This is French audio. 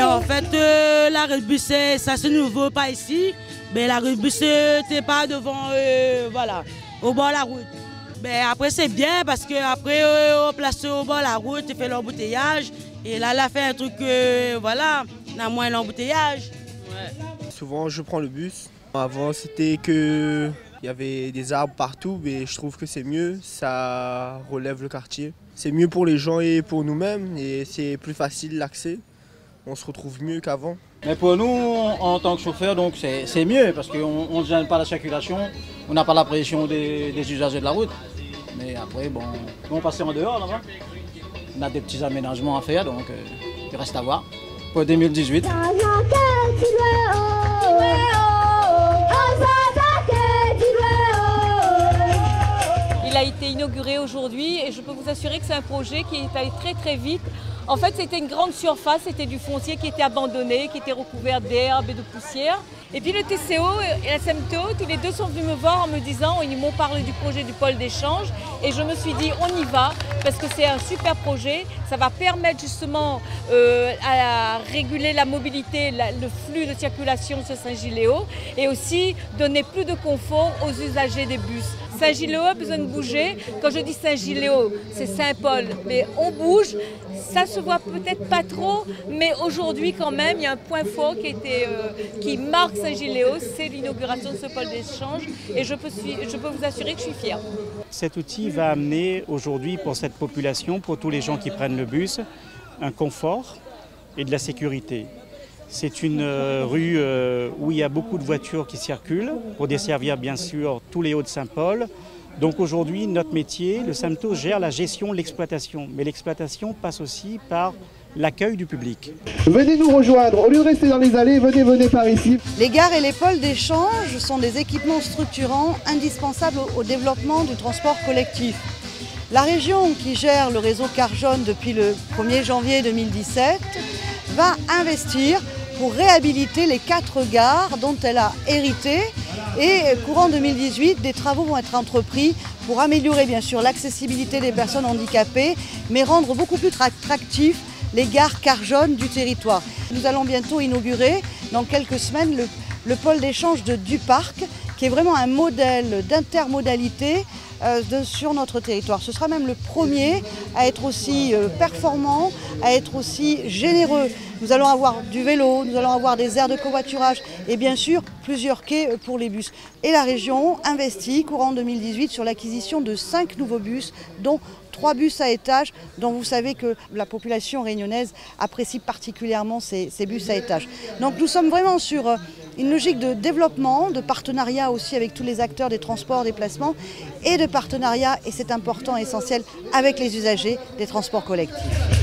en fait, l'arrêt de bus, ça c'est nouveau, pas ici. Mais l'arrêt de bus, t'es pas devant, voilà, au bord de la route. Mais après, c'est bien parce qu'après, on place au bord de la route, tu fais l'embouteillage. Et là, elle a fait un truc, voilà, on a moins l'embouteillage. Ouais. Souvent, je prends le bus. Avant, c'était que il y avait des arbres partout, mais je trouve que c'est mieux, ça relève le quartier. C'est mieux pour les gens et pour nous-mêmes, et c'est plus facile l'accès. On se retrouve mieux qu'avant. Mais pour nous, en tant que chauffeur, donc c'est mieux parce qu'on ne gêne pas la circulation, on n'a pas la pression des usagers de la route. Mais après, bon, on passe en dehors là-bas. On a des petits aménagements à faire, donc il reste à voir pour 2018. Il a été inauguré aujourd'hui et je peux vous assurer que c'est un projet qui est allé très très vite. En fait, c'était une grande surface, c'était du foncier qui était abandonné, qui était recouvert d'herbe et de poussière. Et puis le TCO et la SEMTO, tous les deux sont venus me voir en me disant, ils m'ont parlé du projet du pôle d'échange et je me suis dit on y va parce que c'est un super projet, ça va permettre justement à réguler la mobilité, le flux de circulation sur Saint-Giléo et aussi donner plus de confort aux usagers des bus. Saint-Giléo a besoin de bouger. Quand je dis Saint-Giléo, c'est Saint-Paul, mais on bouge. Ça se voit peut-être pas trop, mais aujourd'hui quand même, il y a un point fort qui marque Saint-Giléo, c'est l'inauguration de ce pôle d'échange et je peux vous assurer que je suis fière. Cet outil va amener aujourd'hui pour cette population, pour tous les gens qui prennent le bus, un confort et de la sécurité. C'est une rue où il y a beaucoup de voitures qui circulent pour desservir bien sûr tous les Hauts-de-Saint-Paul. Donc aujourd'hui, notre métier, le SEMTO gère la gestion, l'exploitation. Mais l'exploitation passe aussi par l'accueil du public. Venez nous rejoindre, au lieu de rester dans les allées, venez par ici. Les gares et les pôles d'échange sont des équipements structurants indispensables au développement du transport collectif. La région qui gère le réseau Carjaune depuis le 1er janvier 2017 va investir pour réhabiliter les 4 gares dont elle a hérité. Et courant 2018, des travaux vont être entrepris pour améliorer bien sûr l'accessibilité des personnes handicapées, mais rendre beaucoup plus attractifs les gares Carjaune du territoire. Nous allons bientôt inaugurer dans quelques semaines le pôle d'échange de Duparc, qui est vraiment un modèle d'intermodalité sur notre territoire. Ce sera même le premier à être aussi performant, à être aussi généreux. Nous allons avoir du vélo, nous allons avoir des aires de covoiturage et bien sûr plusieurs quais pour les bus. Et la région investit courant 2018 sur l'acquisition de 5 nouveaux bus, dont 3 bus à étage, dont vous savez que la population réunionnaise apprécie particulièrement ces bus à étage. Donc nous sommes vraiment sur une logique de développement, de partenariat aussi avec tous les acteurs des transports, des placements et de partenariat, et c'est important et essentiel, avec les usagers des transports collectifs.